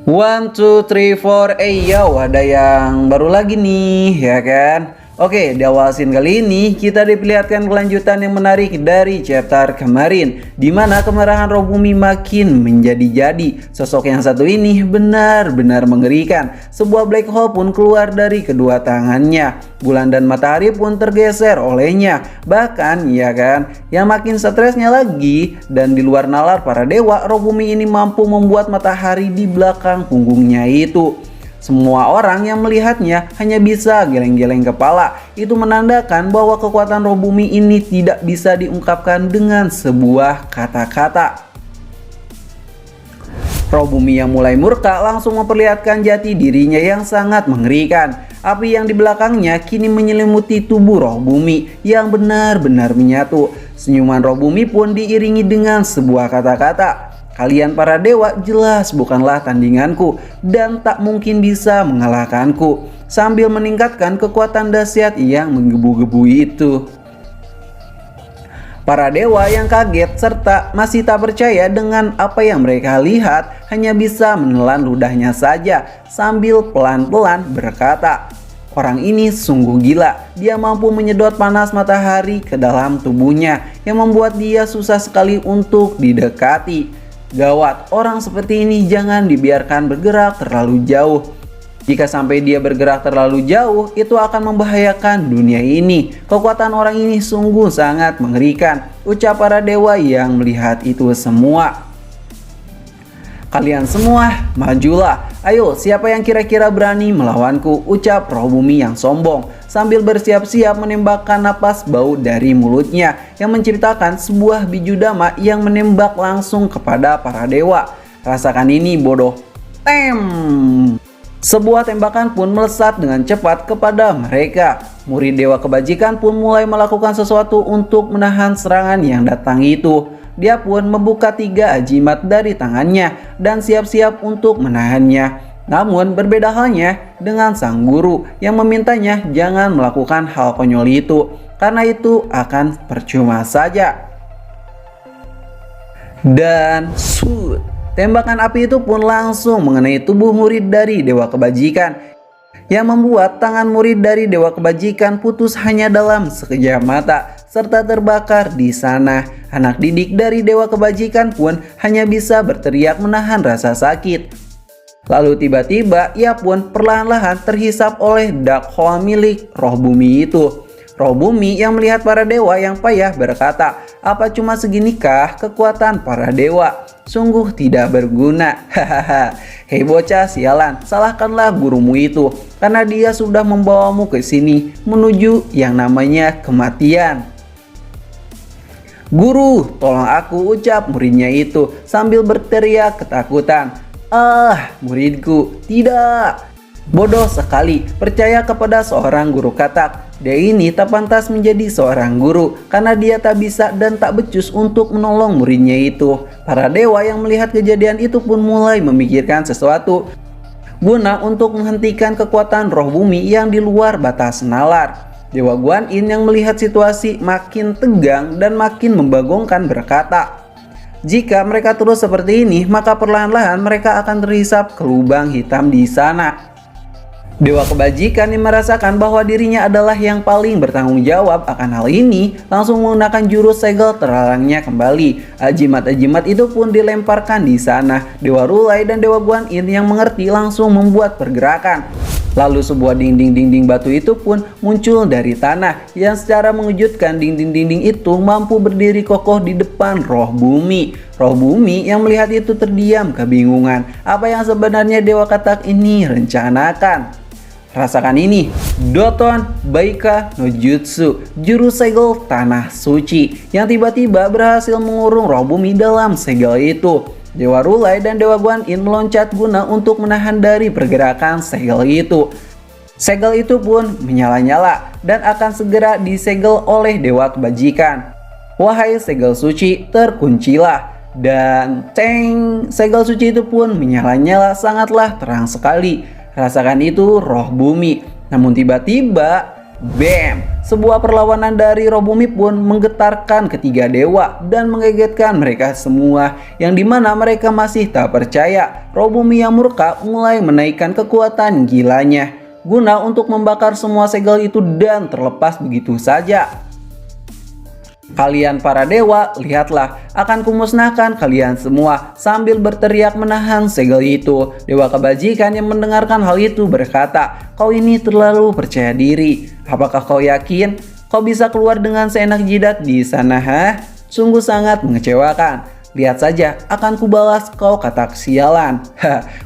One, two, three, four, yo, ada yang baru lagi nih, ya kan? Oke, di awal scene kali ini kita diperlihatkan kelanjutan yang menarik dari chapter kemarin, di mana kemarahan Robumi makin menjadi-jadi. Sosok yang satu ini benar-benar mengerikan. Sebuah black hole pun keluar dari kedua tangannya. Bulan dan matahari pun tergeser olehnya. Bahkan, ya kan, yang makin stresnya lagi, dan di luar nalar para dewa, Robumi ini mampu membuat matahari di belakang punggungnya itu. Semua orang yang melihatnya hanya bisa geleng-geleng kepala. Itu menandakan bahwa kekuatan Robumi ini tidak bisa diungkapkan dengan sebuah kata-kata. Robumi yang mulai murka langsung memperlihatkan jati dirinya yang sangat mengerikan. Api yang di belakangnya kini menyelimuti tubuh Robumi yang benar-benar menyatu. Senyuman Robumi pun diiringi dengan sebuah kata-kata. Kalian para dewa jelas bukanlah tandinganku dan tak mungkin bisa mengalahkanku, sambil meningkatkan kekuatan dahsyat yang menggebu-gebu itu. Para dewa yang kaget serta masih tak percaya dengan apa yang mereka lihat hanya bisa menelan ludahnya saja sambil pelan-pelan berkata, "Orang ini sungguh gila, dia mampu menyedot panas matahari ke dalam tubuhnya yang membuat dia susah sekali untuk didekati. Gawat, orang seperti ini jangan dibiarkan bergerak terlalu jauh. Jika sampai dia bergerak terlalu jauh, itu akan membahayakan dunia ini. Kekuatan orang ini sungguh sangat mengerikan," ucap para dewa yang melihat itu semua. "Kalian semua, majulah. Ayo, siapa yang kira-kira berani melawanku?" ucap Robumi yang sombong sambil bersiap-siap menembakkan napas bau dari mulutnya yang menciptakan sebuah biju dama yang menembak langsung kepada para dewa. "Rasakan ini, bodoh." Tem! Sebuah tembakan pun melesat dengan cepat kepada mereka. Murid dewa kebajikan pun mulai melakukan sesuatu untuk menahan serangan yang datang itu. Dia pun membuka 3 ajimat dari tangannya dan siap-siap untuk menahannya. Namun berbeda halnya dengan sang guru yang memintanya jangan melakukan hal konyol itu, karena itu akan percuma saja. Dan shoot, tembakan api itu pun langsung mengenai tubuh murid dari dewa kebajikan, yang membuat tangan murid dari dewa kebajikan putus hanya dalam sekejap mata serta terbakar di sana. Anak didik dari dewa kebajikan pun hanya bisa berteriak menahan rasa sakit. Lalu tiba-tiba ia pun perlahan-lahan terhisap oleh dark hole milik Robumi itu. Robumi yang melihat para dewa yang payah berkata, "Apa cuma seginikah kekuatan para dewa? Sungguh tidak berguna. Hahaha. Hei bocah sialan, salahkanlah gurumu itu karena dia sudah membawamu ke sini menuju yang namanya kematian." "Guru, tolong aku," ucap muridnya itu sambil berteriak ketakutan. "Ah, muridku, tidak. Bodoh sekali percaya kepada seorang guru katak. Dia ini tak pantas menjadi seorang guru karena dia tak bisa dan tak becus untuk menolong muridnya itu." Para dewa yang melihat kejadian itu pun mulai memikirkan sesuatu guna untuk menghentikan kekuatan roh bumi yang di luar batas nalar. Dewa Guan Yin yang melihat situasi makin tegang dan makin membagongkan berkata, "Jika mereka terus seperti ini, maka perlahan-lahan mereka akan terhisap ke lubang hitam di sana." Dewa kebajikan yang merasakan bahwa dirinya adalah yang paling bertanggung jawab akan hal ini langsung menggunakan jurus segel terlarangnya kembali. Ajimat-ajimat itu pun dilemparkan di sana. Dewa Rulai dan Dewa Guan Yin yang mengerti langsung membuat pergerakan. Lalu sebuah dinding-dinding batu itu pun muncul dari tanah yang secara mengejutkan dinding-dinding itu mampu berdiri kokoh di depan roh bumi. Roh bumi yang melihat itu terdiam kebingungan apa yang sebenarnya Dewa Katak ini rencanakan. Rasakan ini, Doton Baika no Jutsu, jurus segel tanah suci yang tiba-tiba berhasil mengurung roh bumi dalam segel itu. Dewa Rulai dan Dewa Guan Yin meloncat guna untuk menahan dari pergerakan segel itu. Segel itu pun menyala-nyala dan akan segera disegel oleh Dewa Kebajikan. "Wahai segel suci, terkuncilah." Dan ceng, segel suci itu pun menyala-nyala sangatlah terang sekali. Rasakan itu roh bumi. Namun tiba-tiba Bam! Sebuah perlawanan dari roh bumi pun menggetarkan ketiga dewa dan mengagetkan mereka semua, yang dimana mereka masih tak percaya. Roh bumi yang murka mulai menaikkan kekuatan gilanya guna untuk membakar semua segel itu dan terlepas begitu saja. Kalian para dewa, lihatlah, akan kumusnahkan kalian semua, sambil berteriak menahan segel itu. Dewa kebajikan yang mendengarkan hal itu berkata, kau ini terlalu percaya diri. Apakah kau yakin kau bisa keluar dengan seenak jidat di sana, ha? Sungguh sangat mengecewakan. Lihat saja, akan kubalas kau, kata sialan.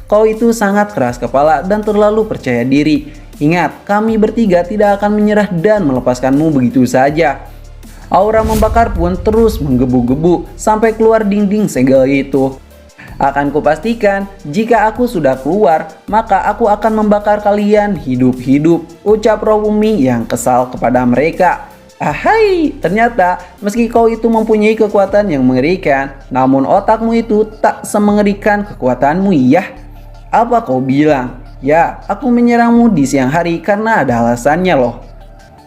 Kau itu sangat keras kepala dan terlalu percaya diri. Ingat, kami bertiga tidak akan menyerah dan melepaskanmu begitu saja. Aura membakar pun terus menggebu-gebu sampai keluar dinding segel itu. Akan kupastikan, jika aku sudah keluar, maka aku akan membakar kalian hidup-hidup, ucap roh bumi yang kesal kepada mereka. Ahai, ternyata meski kau itu mempunyai kekuatan yang mengerikan, namun otakmu itu tak semengerikan kekuatanmu, ya. Apa kau bilang? Ya, aku menyerangmu di siang hari karena ada alasannya loh.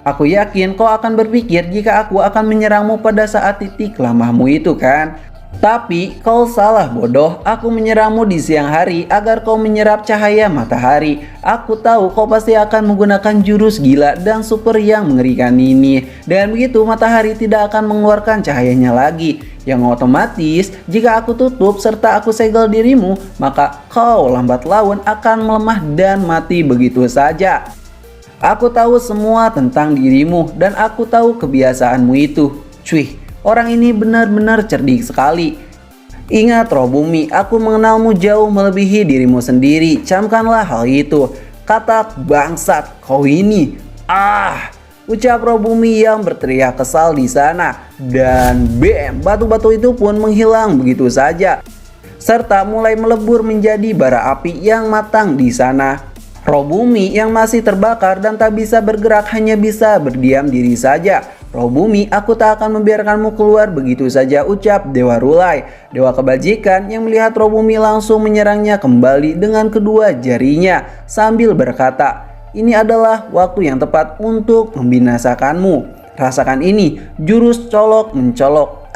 Aku yakin kau akan berpikir jika aku akan menyerangmu pada saat titik lemahmu itu, kan? Tapi kau salah, bodoh. Aku menyerangmu di siang hari agar kau menyerap cahaya matahari. Aku tahu kau pasti akan menggunakan jurus gila dan super yang mengerikan ini. Dengan begitu matahari tidak akan mengeluarkan cahayanya lagi, yang otomatis jika aku tutup serta aku segel dirimu, maka kau lambat laun akan melemah dan mati begitu saja. Aku tahu semua tentang dirimu dan aku tahu kebiasaanmu itu. Cuy, orang ini benar-benar cerdik sekali. Ingat roh bumi, aku mengenalmu jauh melebihi dirimu sendiri. Camkanlah hal itu. Kata bangsat, kau ini. Ucap roh bumi yang berteriak kesal di sana. Dan bam, batu-batu itu pun menghilang begitu saja, serta mulai melebur menjadi bara api yang matang di sana. Roh bumi yang masih terbakar dan tak bisa bergerak hanya bisa berdiam diri saja. Roh bumi, aku tak akan membiarkanmu keluar begitu saja, ucap Dewa Rulai. Dewa kebajikan yang melihat roh bumi langsung menyerangnya kembali dengan kedua jarinya sambil berkata, ini adalah waktu yang tepat untuk membinasakanmu. Rasakan ini, jurus colok mencolok.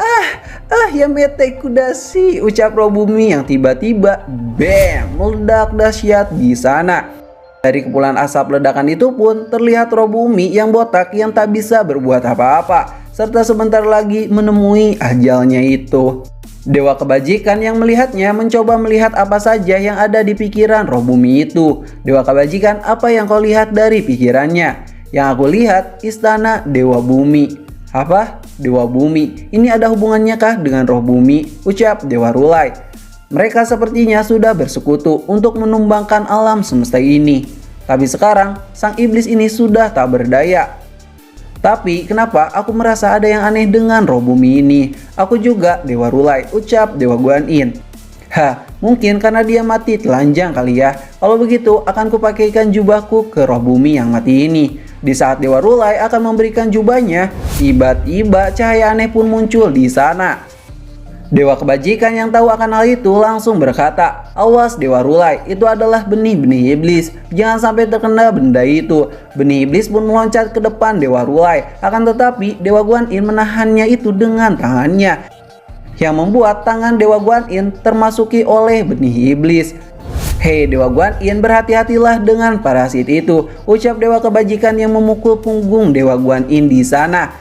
Ya mete kudasi, ucap roh bumi yang tiba-tiba bam, meledak dahsyat di sana. Dari kepulan asap ledakan itu pun terlihat roh bumi yang botak yang tak bisa berbuat apa-apa, serta sebentar lagi menemui ajalnya itu. Dewa kebajikan yang melihatnya mencoba melihat apa saja yang ada di pikiran roh bumi itu. Dewa kebajikan, apa yang kau lihat dari pikirannya? Yang aku lihat istana Dewa Bumi. Apa? Dewa Bumi? Ini ada hubungannya kah dengan roh bumi? Ucap Dewa Rulai. Mereka sepertinya sudah bersekutu untuk menumbangkan alam semesta ini. Tapi sekarang sang iblis ini sudah tak berdaya. Tapi kenapa aku merasa ada yang aneh dengan roh bumi ini? Aku juga Dewa Rulai, ucap Dewa Guan Yin. Mungkin karena dia mati telanjang kali ya. Kalau begitu akan kupakaikan jubahku ke roh bumi yang mati ini. Di saat Dewa Rulai akan memberikan jubahnya, tiba-tiba cahaya aneh pun muncul di sana. Dewa kebajikan yang tahu akan hal itu langsung berkata, awas Dewa Rulai, itu adalah benih-benih iblis. Jangan sampai terkena benda itu. Benih iblis pun meloncat ke depan Dewa Rulai. Akan tetapi Dewa Guan Yin menahannya itu dengan tangannya, yang membuat tangan Dewa Guan Yin termasuki oleh benih iblis. Hei Dewa Guan Yin, berhati-hatilah dengan parasit itu, ucap Dewa kebajikan yang memukul punggung Dewa Guan Yin di sana.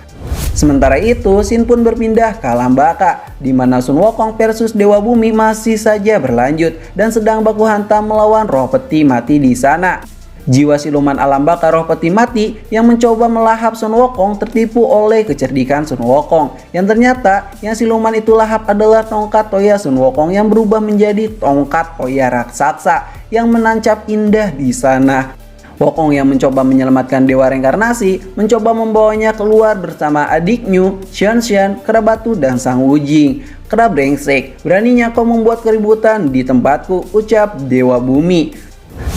Sementara itu, Shin pun berpindah ke alam baka, di mana Sun Wukong versus Dewa Bumi masih saja berlanjut dan sedang baku hantam melawan roh peti mati di sana. Jiwa siluman alam baka roh peti mati yang mencoba melahap Sun Wukong tertipu oleh kecerdikan Sun Wukong, yang ternyata yang siluman itu lahap adalah tongkat toya Sun Wukong yang berubah menjadi tongkat toya raksasa yang menancap indah di sana. Wukong yang mencoba menyelamatkan dewa reinkarnasi mencoba membawanya keluar bersama adiknya Xian, kera batu dan sang Wujing. Kera brengsek, beraninya kau membuat keributan di tempatku, ucap Dewa Bumi.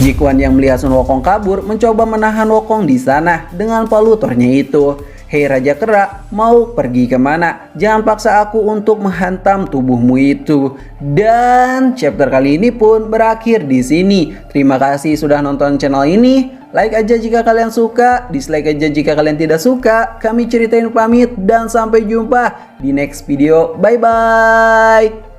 Jikuan yang melihat Sun Wukong kabur mencoba menahan Wukong di sana dengan palu tornya itu. Hei Raja Kera, mau pergi kemana? Jangan paksa aku untuk menghantam tubuhmu itu. Dan chapter kali ini pun berakhir di sini. Terima kasih sudah nonton channel ini. Like aja jika kalian suka, dislike aja jika kalian tidak suka. Kami Ceritain pamit dan sampai jumpa di next video. Bye-bye.